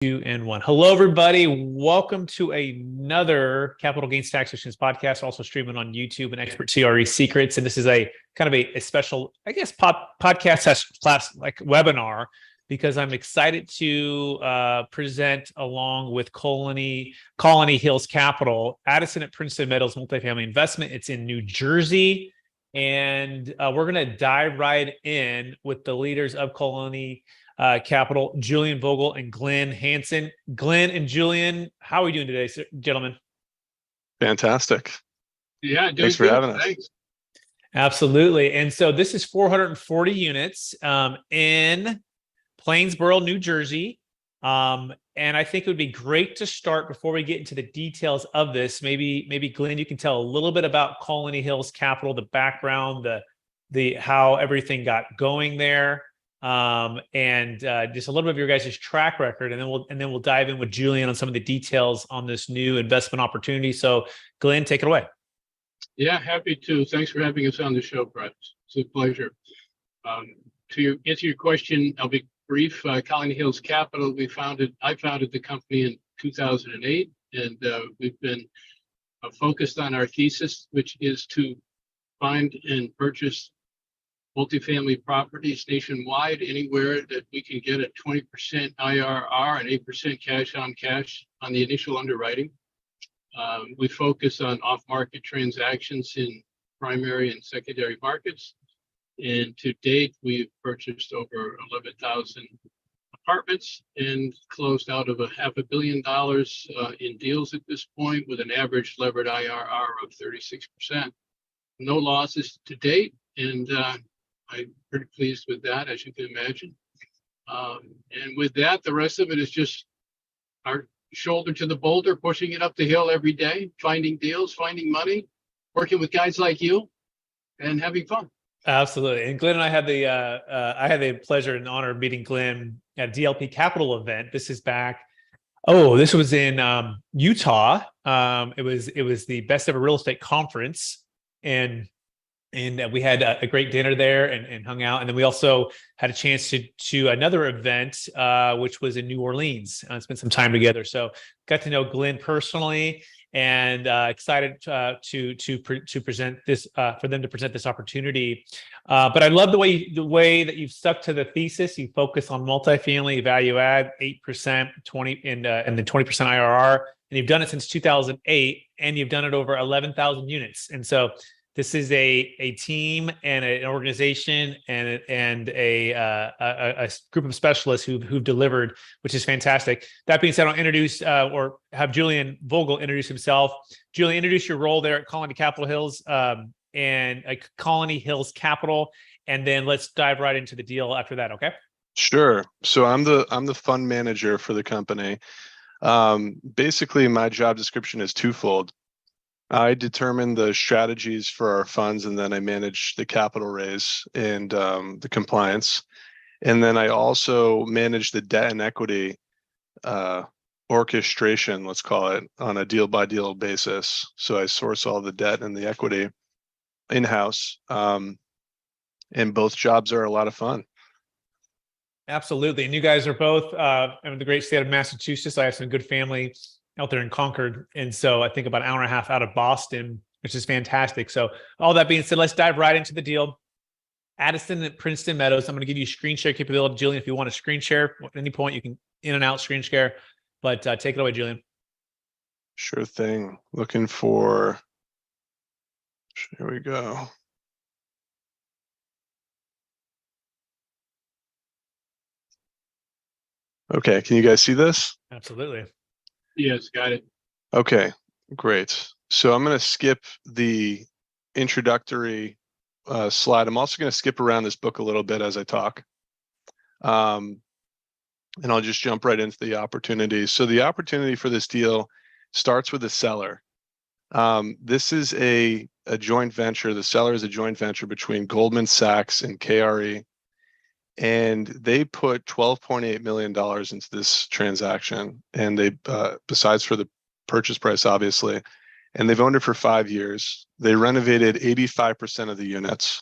Two and one. Hello, everybody. Welcome to another Capital Gains Taxations podcast, also streaming on YouTube and Expert CRE Secrets. And this is a kind of a special, I guess, podcast class like webinar because I'm excited to present along with Colony Hills Capital, Addison at Princeton Meadows Multifamily Investment. It's in New Jersey. And we're going to dive right in with the leaders of Colony Capital, Julian Vogel and Glenn Hansen. Glenn and Julian, how are we doing today, gentlemen? Fantastic. Yeah, thanks for having us. Thanks. Absolutely. And so this is 440 units in Plainsboro, New Jersey. And I think it would be great to start before we get into the details of this. Maybe Glenn, you can tell a little bit about Colony Hills Capital, the background, the how everything got going there. And just a little bit of your guys' track record, and then we'll dive in with Julian on some of the details on this new investment opportunity. So, Glenn, take it away. Yeah, happy to. Thanks for having us on the show, Brett. It's a pleasure. To answer your question, I'll be brief. Colony Hills Capital, I founded the company in 2008, and we've been focused on our thesis, which is to find and purchase multifamily properties nationwide, anywhere that we can get a 20% IRR and 8% cash on cash on the initial underwriting. We focus on off-market transactions in primary and secondary markets. And to date, we've purchased over 11,000 apartments and closed out of $500 million in deals at this point with an average levered IRR of 36%. No losses to date, and I'm pretty pleased with that, as you can imagine. And with that, the rest of it is just our shoulder to the boulder, pushing it up the hill every day, finding deals, finding money, working with guys like you, and having fun. Absolutely. And Glenn and I had the pleasure and honor of meeting Glenn at a DLP Capital event. This is back. Oh, this was in Utah. It was the Best Ever Real Estate Conference, and we had a great dinner there and hung out. And then we also had a chance to another event, which was in New Orleans. Spent some time together. So got to know Glenn personally, and excited to present this for them to present this opportunity. But I love the way that you've stuck to the thesis. You focus on multifamily value add, 8%, 20 and then 20% IRR, and you've done it since 2008, and you've done it over 11,000 units. And so this is a team and an organization and a group of specialists who've delivered, which is fantastic. That being said, I'll introduce or have Julian Vogel introduce himself. Julian, introduce your role there at Colony Hills Colony Hills Capital, and then let's dive right into the deal after that. Okay. Sure. So I'm the fund manager for the company. Basically, my job description is twofold. I determine the strategies for our funds, and then I manage the capital raise and the compliance. And then I also manage the debt and equity orchestration, let's call it, on a deal-by-deal basis. So I source all the debt and the equity in-house. And both jobs are a lot of fun. Absolutely. And you guys are both in the great state of Massachusetts. I have some good family out there in Concord. And so I think about an hour and a half out of Boston, which is fantastic. So all that being said, let's dive right into the deal. Addison at Princeton Meadows. I'm going to give you screen share capability. Julian, if you want to screen share at any point, you can in and out screen share, but take it away, Julian. Sure thing. Looking for, here we go. Okay, can you guys see this? Absolutely. Yes, got it. Okay, great. So I'm going to skip the introductory slide. I'm also going to skip around this book a little bit as I talk. And I'll just jump right into the opportunity. So the opportunity for this deal starts with the seller. This is a joint venture. The seller is a joint venture between Goldman Sachs and KRE. And they put $12.8 million into this transaction. And they, besides for the purchase price, obviously, and they've owned it for 5 years. They renovated 85% of the units.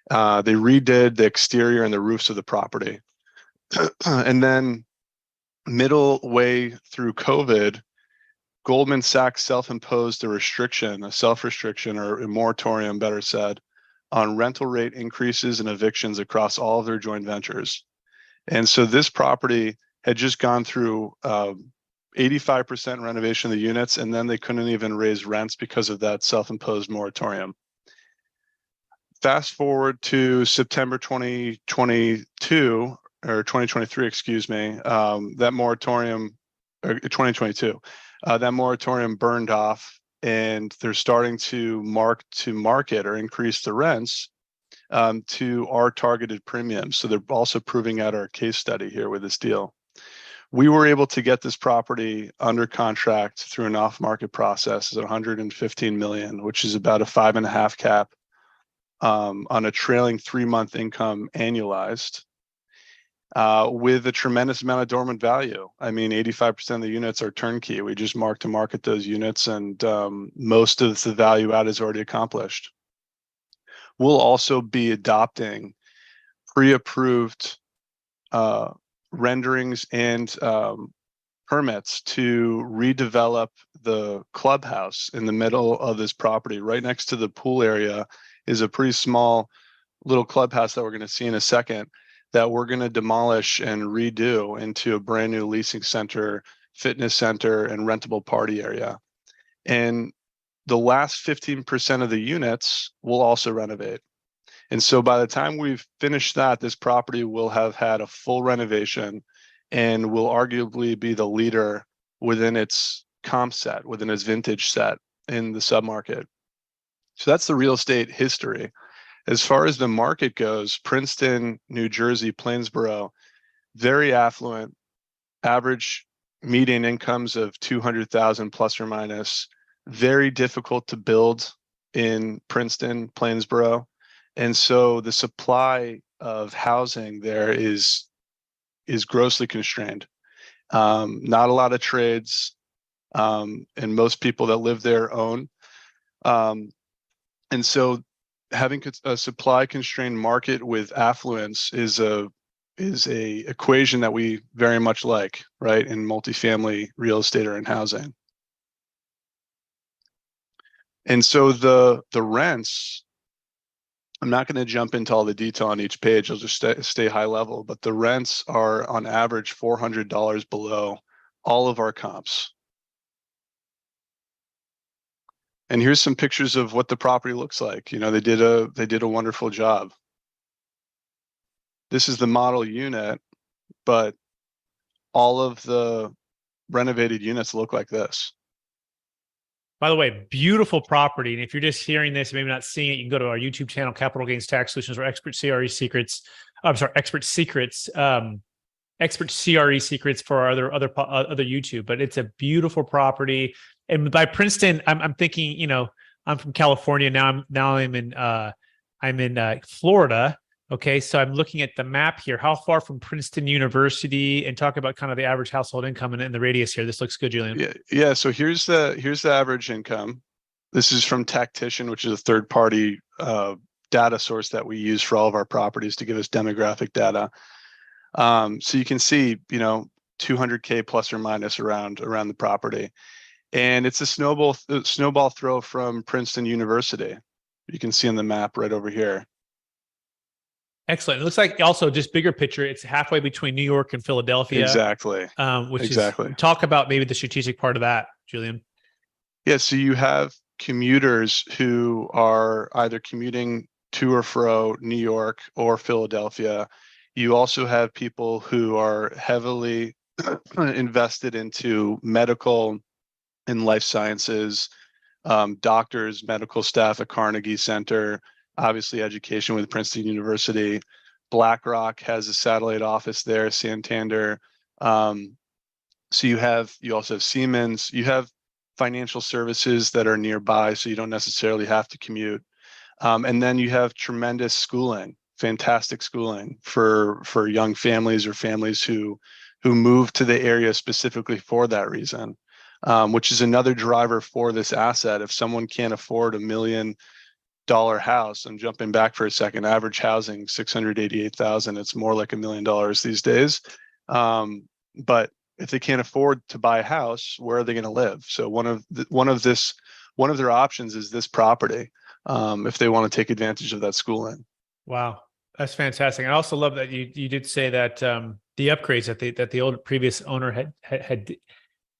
They redid the exterior and the roofs of the property. And then middle way through COVID, Goldman Sachs self-imposed a self-restriction or a moratorium, better said, on rental rate increases and evictions across all of their joint ventures. And so this property had just gone through 85% renovation of the units, and then they couldn't even raise rents because of that self-imposed moratorium. Fast forward to September 2022 or 2023, excuse me, that moratorium, 2022, that moratorium burned off, and they're starting to market or increase the rents to our targeted premiums. So they're also proving out our case study here with this deal. We were able to get this property under contract through an off-market process at 115 million, which is about a 5.5 cap on a trailing 3-month income annualized, with a tremendous amount of dormant value. I mean, 85% of the units are turnkey. We just mark to market those units, and most of the value add is already accomplished. We'll also be adopting pre-approved renderings and permits to redevelop the clubhouse in the middle of this property. Right next to the pool area is a pretty small little clubhouse that we're going to see in a second, that we're going to demolish and redo into a brand new leasing center, fitness center, and rentable party area. And the last 15% of the units will also renovate. And so by the time we've finished that, this property will have had a full renovation and will arguably be the leader within its comp set, within its vintage set in the submarket. So that's the real estate history. As far as the market goes, Princeton, New Jersey, Plainsboro, very affluent, average median incomes of 200,000 plus or minus, very difficult to build in Princeton, Plainsboro. And so the supply of housing there is grossly constrained. Not a lot of trades, and most people that live there own. And so having a supply constrained market with affluence is a equation that we very much like, right, in multifamily real estate or in housing. And so the rents, I'm not going to jump into all the detail on each page. I'll just stay high level, but the rents are on average $400 below all of our comps. And here's some pictures of what the property looks like. You know, they did a wonderful job. This is the model unit, but all of the renovated units look like this. By the way, beautiful property. And if you're just hearing this, maybe not seeing it, you can go to our YouTube channel, Capital Gains Tax Solutions, or Expert CRE Secrets. Expert Secrets, Expert CRE Secrets for our other YouTube. But it's a beautiful property. And by Princeton, I'm thinking, you know, I'm from California now. I'm in Florida. Okay, so I'm looking at the map here. How far from Princeton University, and talk about kind of the average household income and the radius here. This looks good, Julian. Yeah. So here's the average income. This is from Tactician, which is a third-party data source that we use for all of our properties to give us demographic data. So you can see, you know, 200K plus or minus around the property, and it's a snowball throw from Princeton University. You can see on the map right over here. Excellent. It looks like also just bigger picture. It's halfway between New York and Philadelphia. Exactly. Talk about maybe the strategic part of that, Julian. Yeah. So you have commuters who are either commuting to or fro New York or Philadelphia. You also have people who are heavily invested into medical and life sciences, doctors, medical staff at Carnegie Center, obviously education with Princeton University. BlackRock has a satellite office there, Santander. So you also have Siemens. You have financial services that are nearby, so you don't necessarily have to commute. And then you have tremendous schooling, fantastic schooling for young families or families who move to the area specifically for that reason, which is another driver for this asset. If someone can't afford $1 million house, I'm jumping back for a second, average housing $688,000. It's more like $1 million these days. But if they can't afford to buy a house, where are they going to live? So one of their options is this property, if they want to take advantage of that schooling. Wow, that's fantastic. I also love that you did say that the upgrades that the old previous owner had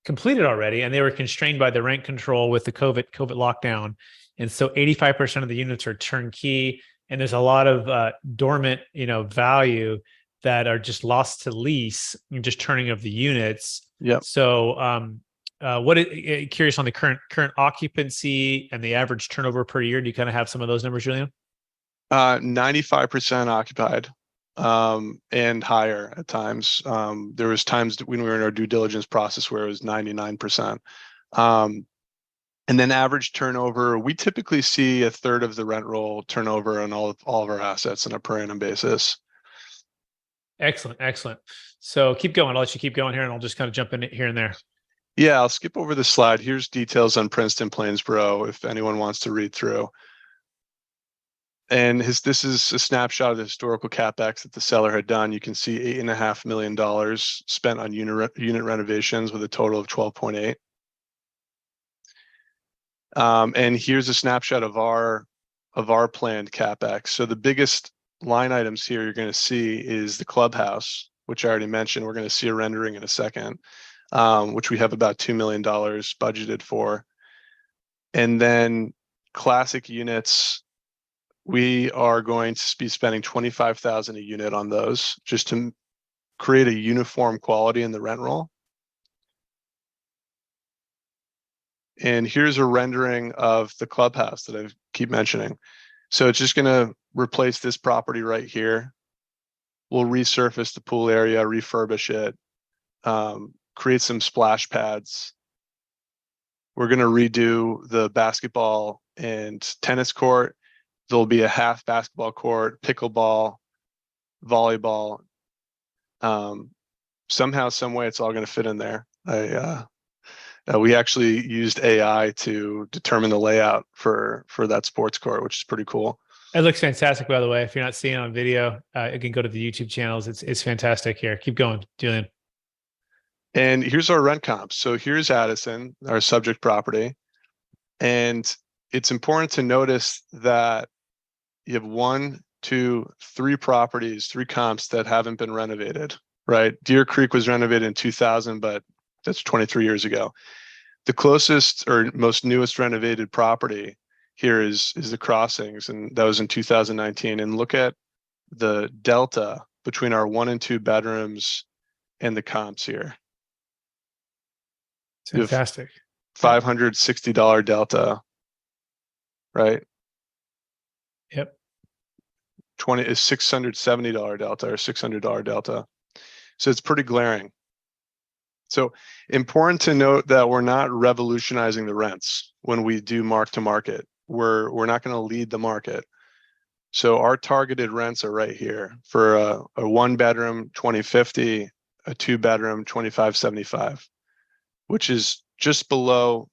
completed already, and they were constrained by the rent control with the COVID lockdown, and so 85% of the units are turnkey, and there's a lot of dormant, value that are just lost to lease and just turning of the units. Yep. So, curious on the current occupancy and the average turnover per year. Do you kind of have some of those numbers, Julian? 95% occupied, and higher at times. There was times when we were in our due diligence process where it was 99%. And then average turnover, we typically see a third of the rent roll turnover on all of our assets on a per annum basis. Excellent. So keep going. I'll let you keep going here, and I'll just kind of jump in here and there. Yeah, I'll skip over the slide. Here's details on Princeton Plainsboro if anyone wants to read through. And this is a snapshot of the historical CapEx that the seller had done. You can see $8.5 million spent on unit renovations with a total of 12.8. And here's a snapshot of our planned CapEx. So the biggest line items here you're going to see is the clubhouse, which I already mentioned. We're going to see a rendering in a second, which we have about $2 million budgeted for. And then classic units, we are going to be spending $25,000 a unit on those, just to create a uniform quality in the rent roll. And here's a rendering of the clubhouse that I keep mentioning. So it's just going to replace this property right here. We'll resurface the pool area, refurbish it, create some splash pads. We're going to redo the basketball and tennis court. There'll be a half basketball court, pickleball, volleyball. Somehow, some way, it's all going to fit in there. We actually used AI to determine the layout for that sports court, which is pretty cool. It looks fantastic, by the way. If you're not seeing it on video, you can go to the YouTube channels. It's fantastic here. Keep going, Julian. And here's our rent comps. So here's Addison, our subject property. And it's important to notice that you have 1, 2, 3 properties, 3 comps that haven't been renovated, right? Deer Creek was renovated in 2000, but that's 23 years ago. The closest or most newest renovated property here is the Crossings, and that was in 2019. And look at the delta between our 1 and 2 bedrooms and the comps here. Fantastic. $560 delta, right? Yep. Is $670 delta or $600 delta. So it's pretty glaring. So important to note that we're not revolutionizing the rents when we do mark to market. We're not going to lead the market. So our targeted rents are right here for a 1-bedroom, $20.50, a 2-bedroom, $25.75, which is just below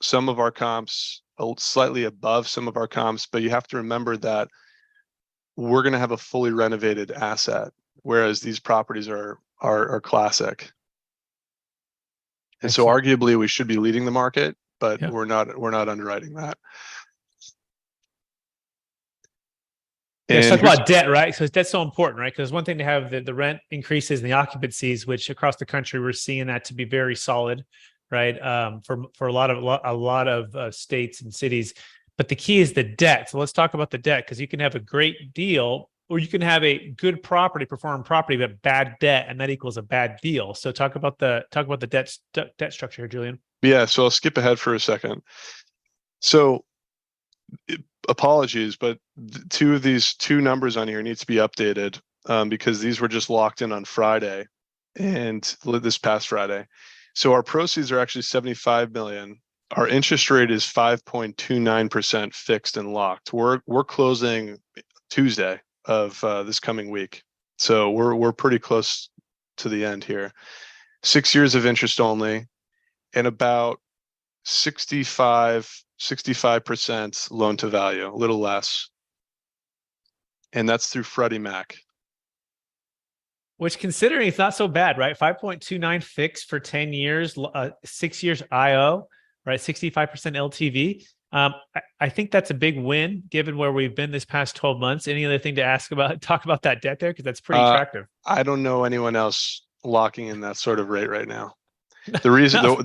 some of our comps, slightly above some of our comps. But you have to remember that we're going to have a fully renovated asset, whereas these properties are classic. And so arguably we should be leading the market, but we're not underwriting that. Yeah, let's talk about debt, right? So debt's so important, right? Because one thing to have the rent increases and the occupancies, which across the country we're seeing that to be very solid, right? For a lot of states and cities, but the key is the debt. So let's talk about the debt, because you can have a great deal, or you can have a good property, performing property, but bad debt, and that equals a bad deal. So talk about the debt structure here, Julian. Yeah, so I'll skip ahead for a second. So apologies, but these two numbers on here needs to be updated, because these were just locked in on Friday and this past Friday. So our proceeds are actually $75 million. Our interest rate is 5.29% fixed and locked. We're closing Tuesday of this coming week, so we're pretty close to the end here. 6 years of interest only, and about 65% loan to value, a little less, and that's through Freddie Mac. which considering it's not so bad, right? 5.29 fixed for 10 years, 6 years IO, right? 65% LTV. I think that's a big win given where we've been this past 12 months. Any other thing to talk about that debt there? Because that's pretty attractive. I don't know anyone else locking in that sort of rate right now. The reason, No.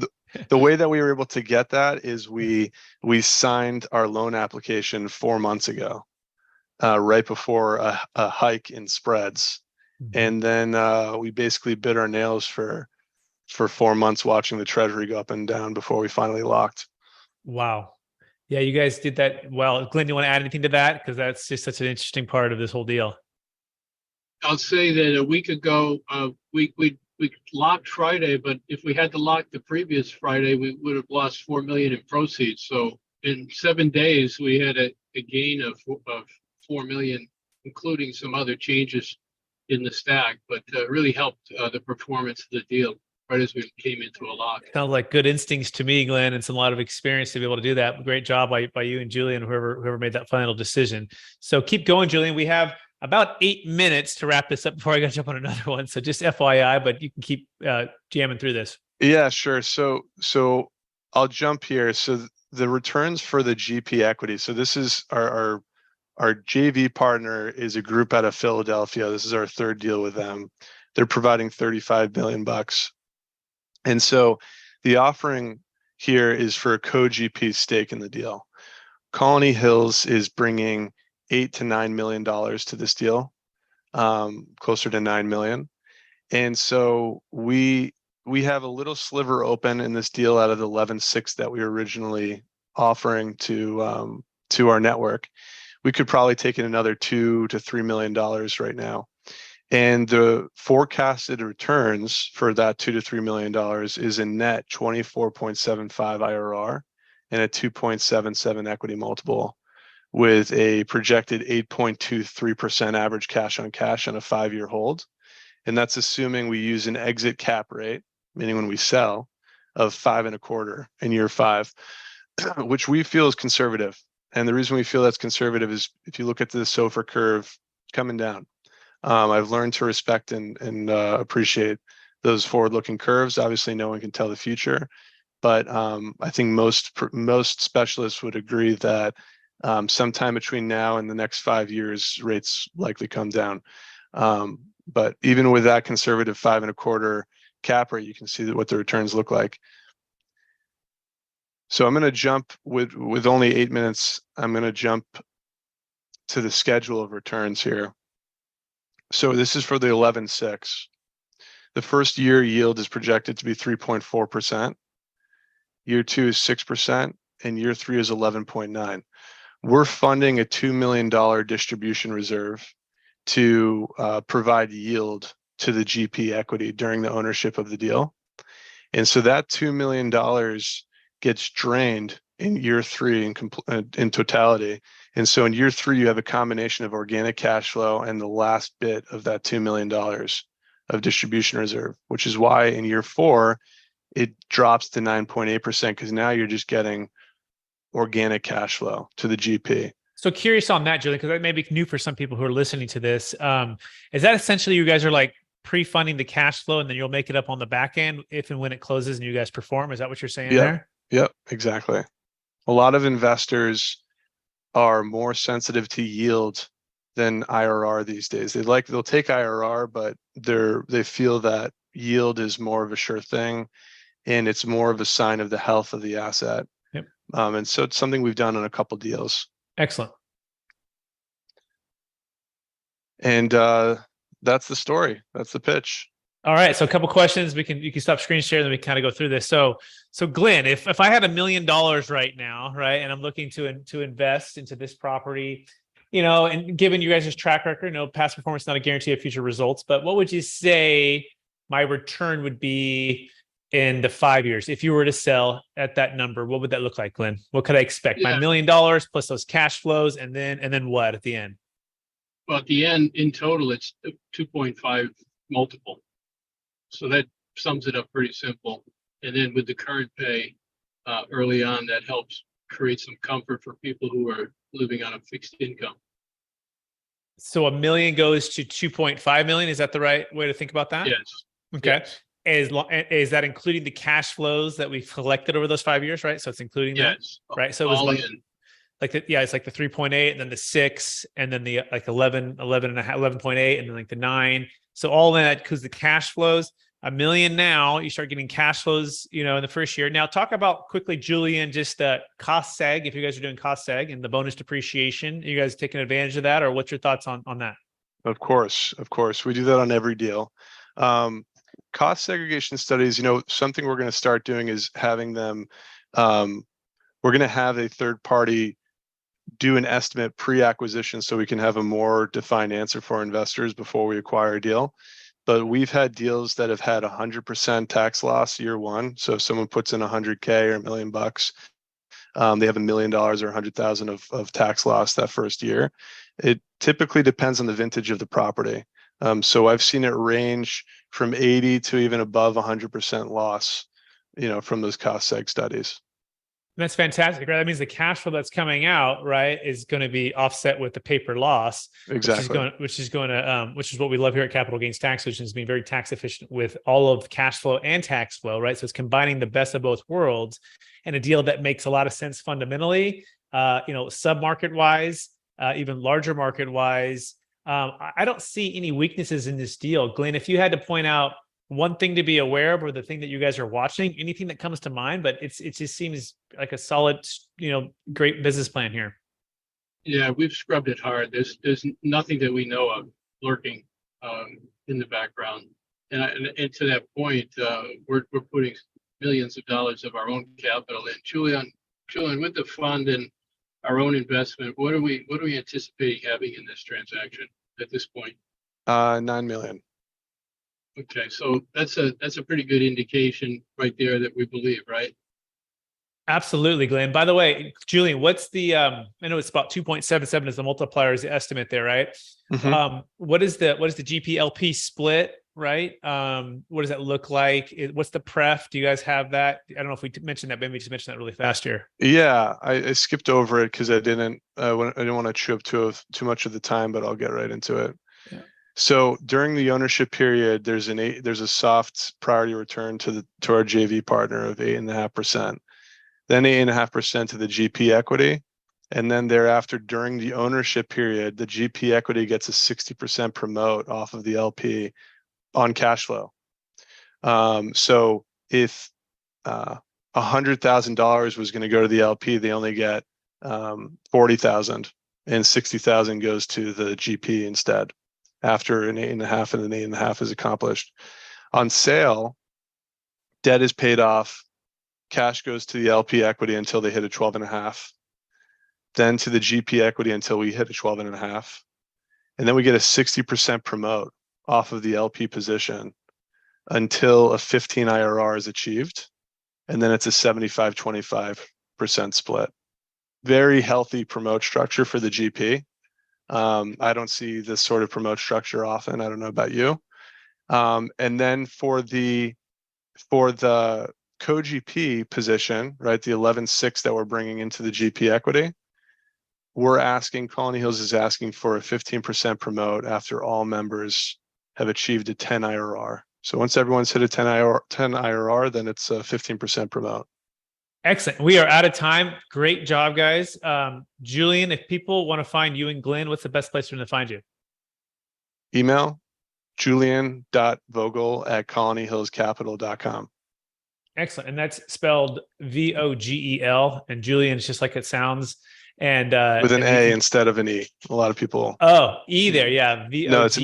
the way that we were able to get that is we signed our loan application 4 months ago, right before a hike in spreads, and then we basically bit our nails for 4 months watching the Treasury go up and down before we finally locked. Wow. Yeah, you guys did that well. Glenn, do you want to add anything to that? Because that's just such an interesting part of this whole deal. I'll say that a week ago, we locked Friday, but if we had to lock the previous Friday, we would have lost 4 million in proceeds. So in 7 days, we had a gain of 4 million, including some other changes in the stack, but really helped the performance of the deal right as we came into a lock. Sounds like good instincts to me, Glenn, and some a lot of experience to be able to do that. Great job by you and Julian, whoever made that final decision. So keep going, Julian. We have about 8 minutes to wrap this up before I got to jump on another one. So just FYI, but you can keep jamming through this. Yeah, sure. So I'll jump here. So the returns for the GP equity. So this is our JV partner is a group out of Philadelphia. This is our third deal with them. They're providing $35 million. And so the offering here is for a co-GP stake in the deal. Colony Hills is bringing $8 to $9 million to this deal, closer to $9 million. And so we have a little sliver open in this deal out of the 11.6 that we were originally offering to our network. We could probably take in another $2 to $3 million right now. And the forecasted returns for that $2 to $3 million is a net 24.75 IRR and a 2.77 equity multiple, with a projected 8.23% average cash on cash on a 5-year hold. And that's assuming we use an exit cap rate, meaning when we sell, of 5.25 in year 5, which we feel is conservative. And the reason we feel that's conservative is if you look at the SOFR curve coming down. I've learned to respect and appreciate those forward-looking curves. Obviously, no one can tell the future, but I think most specialists would agree that sometime between now and the next 5 years, rates likely come down. But even with that conservative 5.25 cap rate, you can see what the returns look like. So I'm going to jump with only 8 minutes. I'm going to jump to the schedule of returns here. So this is for the 11.6. The first year yield is projected to be 3.4%. Year 2 is 6%, and year 3 is 11.9. We're funding a $2 million distribution reserve to provide yield to the GP equity during the ownership of the deal. And so that $2 million gets drained in year 3 in totality. And so in year 3, you have a combination of organic cash flow and the last bit of that $2 million of distribution reserve, which is why in year 4, it drops to 9.8%, because now you're just getting organic cash flow to the GP. So curious on that, Julian, because that may be new for some people who are listening to this. Is that essentially you guys are like pre-funding the cash flow and then you'll make it up on the back end if and when it closes and you guys perform? Is that what you're saying there? Yep, exactly. A lot of investors are more sensitive to yield than IRR these days. They'll take IRR, but they feel that yield is more of a sure thing, and it's more of a sign of the health of the asset. Yep. And so it's something we've done on a couple deals. Excellent. And that's the story. That's the pitch. All right. So a couple questions. You can stop screen share, then we kind of go through this. So Glenn, if I had $1 million right now, right, and I'm looking to invest into this property, and given you guys' track record, past performance is not a guarantee of future results, but what would you say my return would be in the 5 years if you were to sell at that number? What would that look like, Glenn? What could I expect? My $1 million plus those cash flows, and then what at the end? Well, at the end, in total, it's 2.5 multiple. So that sums it up pretty simple. And then with the current pay early on, that helps create some comfort for people who are living on a fixed income. So $1 million goes to 2.5 million. Is that the right way to think about that? Yes. Okay. Yes. Is that including the cash flows that we've collected over those 5 years, right? So it's including that, Yes. right? So it was All like, in. it's like the 3.8 and then the 6 and then the like 11 and a half, 11.8 and then like the 9. So all that, because the cash flows, $1 million now, you start getting cash flows, in the first year. Now talk about quickly, Julian, just cost seg, if you guys are doing cost seg and the bonus depreciation, you guys taking advantage of that, or what's your thoughts on that? Of course. We do that on every deal. Cost segregation studies, something we're going to start doing is having them, we're going to have a third party do an estimate pre-acquisition so we can have a more defined answer for investors before we acquire a deal. But we've had deals that have had 100% tax loss year one. So if someone puts in $100K or $1 million, they have $1 million or 100,000 of tax loss that first year. It typically depends on the vintage of the property. So I've seen it range from 80 to even above 100% loss, from those cost seg studies. That's fantastic, right? That means the cash flow that's coming out, right, is going to be offset with the paper loss, Exactly. which is what we love here at Capital Gains Tax Solutions, being very tax efficient with all of cash flow and tax flow, right? So it's combining the best of both worlds, and a deal that makes a lot of sense fundamentally, sub-market wise, even larger market wise. I don't see any weaknesses in this deal. Glenn, if you had to point out one thing to be aware of, or the thing that you guys are watching, anything that comes to mind, but it just seems like a solid, great business plan here. Yeah, we've scrubbed it hard. There's nothing that we know of lurking in the background. And to that point, we're putting millions of dollars of our own capital in. Julian, with the fund and our own investment, what are we anticipating having in this transaction at this point? 9 million. Okay, so that's a pretty good indication right there that we believe, right? Absolutely, Glenn. By the way, Julian, what's the I know it's about 2.77 is the multiplier, is the estimate there, right? Mm-hmm. What is the GPLP split, right? What does that look like? What's the pref? Do you guys have that? I don't know if we mentioned that, maybe just mention that really fast here. Yeah, I skipped over it because I didn't want to chew up too much of the time, but I'll get right into it. Yeah. So during the ownership period, there's a soft priority return to our JV partner of 8.5%, then 8.5% to the GP equity, and then thereafter during the ownership period, the GP equity gets a 60% promote off of the LP on cash flow. So if $100,000 was going to go to the LP, they only get 40,000, and 60,000 goes to the GP instead, after an 8.5 and an 8.5 is accomplished. On sale, debt is paid off, cash goes to the LP equity until they hit a 12.5, then to the GP equity until we hit a 12.5, and then we get a 60% promote off of the LP position until a 15 IRR is achieved, and then it's a 75-25% split. Very healthy promote structure for the GP. I don't see this sort of promote structure often. I don't know about you. And then for the co-GP position, right, the 11.6 that we're bringing into the GP equity, Colony Hills is asking for a 15% promote after all members have achieved a 10 IRR. So once everyone's hit a 10 IRR, then it's a 15% promote. Excellent. We are out of time. Great job, guys. Julian, if people want to find you and Glenn, what's the best place for them to find you? Email julian.vogel@colonyhillscapital.com. Excellent. And that's spelled VOGEL, and Julian's just like it sounds. And with an A instead of an E. A lot of people. Oh, E there, yeah. V-O-G. No, it's a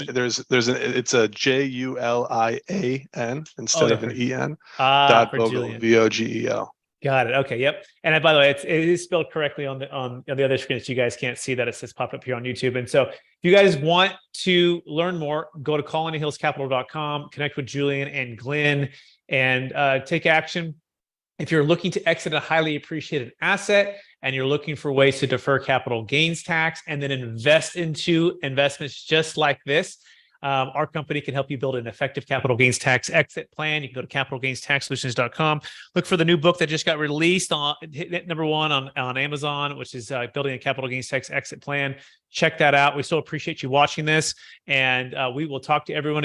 JULIAN instead of an EN. For Vogel, Julian. VOGEL. Got it. Okay. Yep. And by the way, it is spelled correctly on the other screen, so you guys can't see that. It says pop up here on YouTube. And so if you guys want to learn more, go to colonyhillscapital.com, connect with Julian and Glenn, and take action. If you're looking to exit a highly appreciated asset and you're looking for ways to defer capital gains tax and then invest into investments just like this, our company can help you build an effective capital gains tax exit plan. You can go to capitalgainstaxsolutions.com. Look for the new book that just got released on hit number 1 on Amazon, which is Building a Capital Gains Tax Exit Plan. Check that out. We so appreciate you watching this, and we will talk to everyone again.